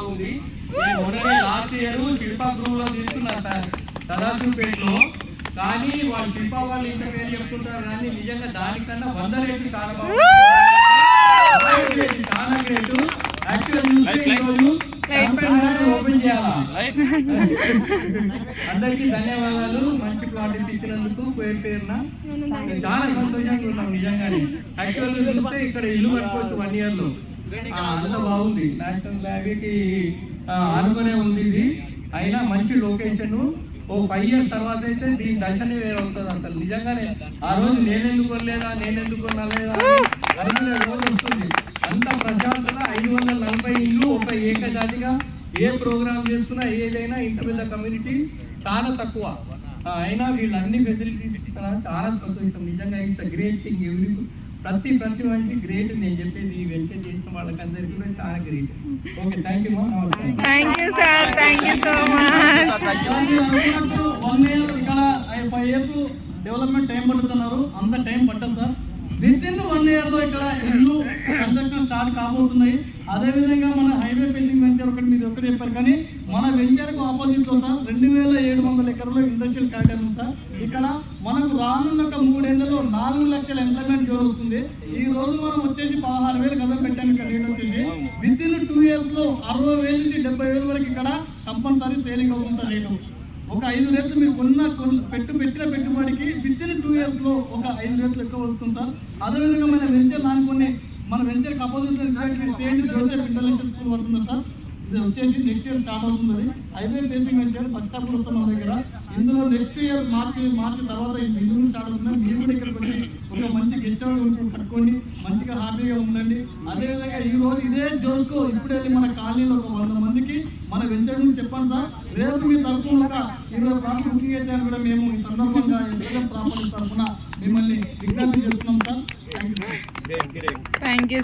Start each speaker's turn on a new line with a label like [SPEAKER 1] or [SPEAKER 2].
[SPEAKER 1] బాగుంది. నేను మొన్ననే లాస్ట్ ఇయర్ శిల్పా గృహంలో తీసుకున్నాను సార్ సదాశివపేటలో. కానీ వాళ్ళు శిల్పా వాళ్ళు ఇంత పేరు చెప్తుంటారు కానీ నిజంగా దానికన్నా 100 రెట్లు చాలా బాగుంది, చాలా గ్రేట్. ఓపెన్ చేయాలా? అందరికీ ధన్యవాదాలు. మంచి క్వాలిటీ ఇచ్చినందుకు పేరున చాలా సంతోషంగా ఉన్నాం నిజంగానే. యాక్చువల్గా చూస్తే ఇక్కడ ఇల్లు కట్టుకోవచ్చు 1 year లో. అంత బాగుంది. నేషనల్ హైవేకి ఆనుకునే ఉంది ఇది. అయినా మంచి లొకేషన్. ఓ 5 years తర్వాత అయితే దీని దర్శనం వేరే అవుతుంది అసలు. నిజంగానే ఆ రోజు నేనెందుకు కొనలేదా అనుకునే రోజు వస్తుంది. అంత ప్రశాంతత. 540 ఇల్లు ఒక ఏకజాతిగా ఏ ప్రోగ్రామ్ చేసుకున్నా ఏదైనా ఇంత పెద్ద కమ్యూనిటీ చాలా తక్కువ. అయినా వీళ్ళు అన్ని ఫెసిలిటీస్ ఇస్తున్నారు. చాలా సంతోషం నిజంగా. It's a great thing. ప్రతి మనిషి గ్రేట్. నేను చెప్పేది వెంటనే చేసిన వాళ్ళకందరికీ కూడా చాలా great. Okay, thank you.
[SPEAKER 2] Thank you sir, thank you so much.
[SPEAKER 3] 1 year ఇక్కడ 5 years డెవలప్మెంట్ టైం పడుతున్నారు. అంత టైం పట్టదు సార్. వితిన్ 1 year లో ఇక్కడ ఇల్లు కన్స్ట్రక్షన్ స్టార్ట్ కాబోతున్నాయి. అదేవిధంగా మన హైవే ఫేసింగ్ వెంచర్ ఒకటి మీరు ఒకటి చెప్పారు. కానీ మన వెంచర్కు ఆపోజిట్ లో సార్ 2700 ఎకరాలు ఇండస్ట్రియల్ కారిడార్ ఉంది సార్. ఇక్కడ మనకు రానున్న 3 ఏళ్లలో 4 లక్షల ఎంప్లాయ్మెంట్ జోన్ వస్తుంది. ఈ రోజు మనం వచ్చేసి 16,000 గతం పెట్టాను. ఇక్కడ రేట్ వచ్చేసి వితిన్ 2 years లో 60,000 నుంచి 70,000 వరకు ఇక్కడ కంపల్సరీ సేలింగ్ అవుతుంది రేటు. ఒక 5 రేట్లు మీరు పెట్టిన పెట్టుబడికి వితిన్ 2 years లో ఒక 5 రేట్లు ఎక్కువ వస్తుంది సార్. అదేవిధంగా మన వెంచర్ మన వెంచర్కి opposite Saint Joseph International School పడుతుంది సార్. ఇది వచ్చేసి నెక్స్ట్ ఇయర్ స్టార్ట్ అవుతుంది. Highway facing venture first stop వస్తాం మన దగ్గర. ఇందులో నెక్స్ట్ ఇయర్ మార్చి తర్వాత ఈ బిల్డింగ్ స్టార్ట్ అవుతుంది. మీరు కూడా ఇక్కడికి వచ్చి ఒక మంచి గెస్ట్ హౌస్ కట్టుకోండి, మంచిగా హ్యాపీగా ఉండండి. అదేవిధంగా ఈ రోజు ఇదే జోస్కో ఇప్పుడు వెళ్ళి మన కాలనీలో ఒక 100 మందికి మన వెంచర్ గురించి చెప్పండి సార్. రేపు మీ తరఫున ఒక 20 ప్రాపర్టీ బుకింగ్ అయితే కూడా మేము ఈ సందర్భంగా ప్రాపర్టీ తరఫున మిమ్మల్ని విజ్ఞప్తి చేస్తున్నాం sir. Thank you.
[SPEAKER 2] Thank you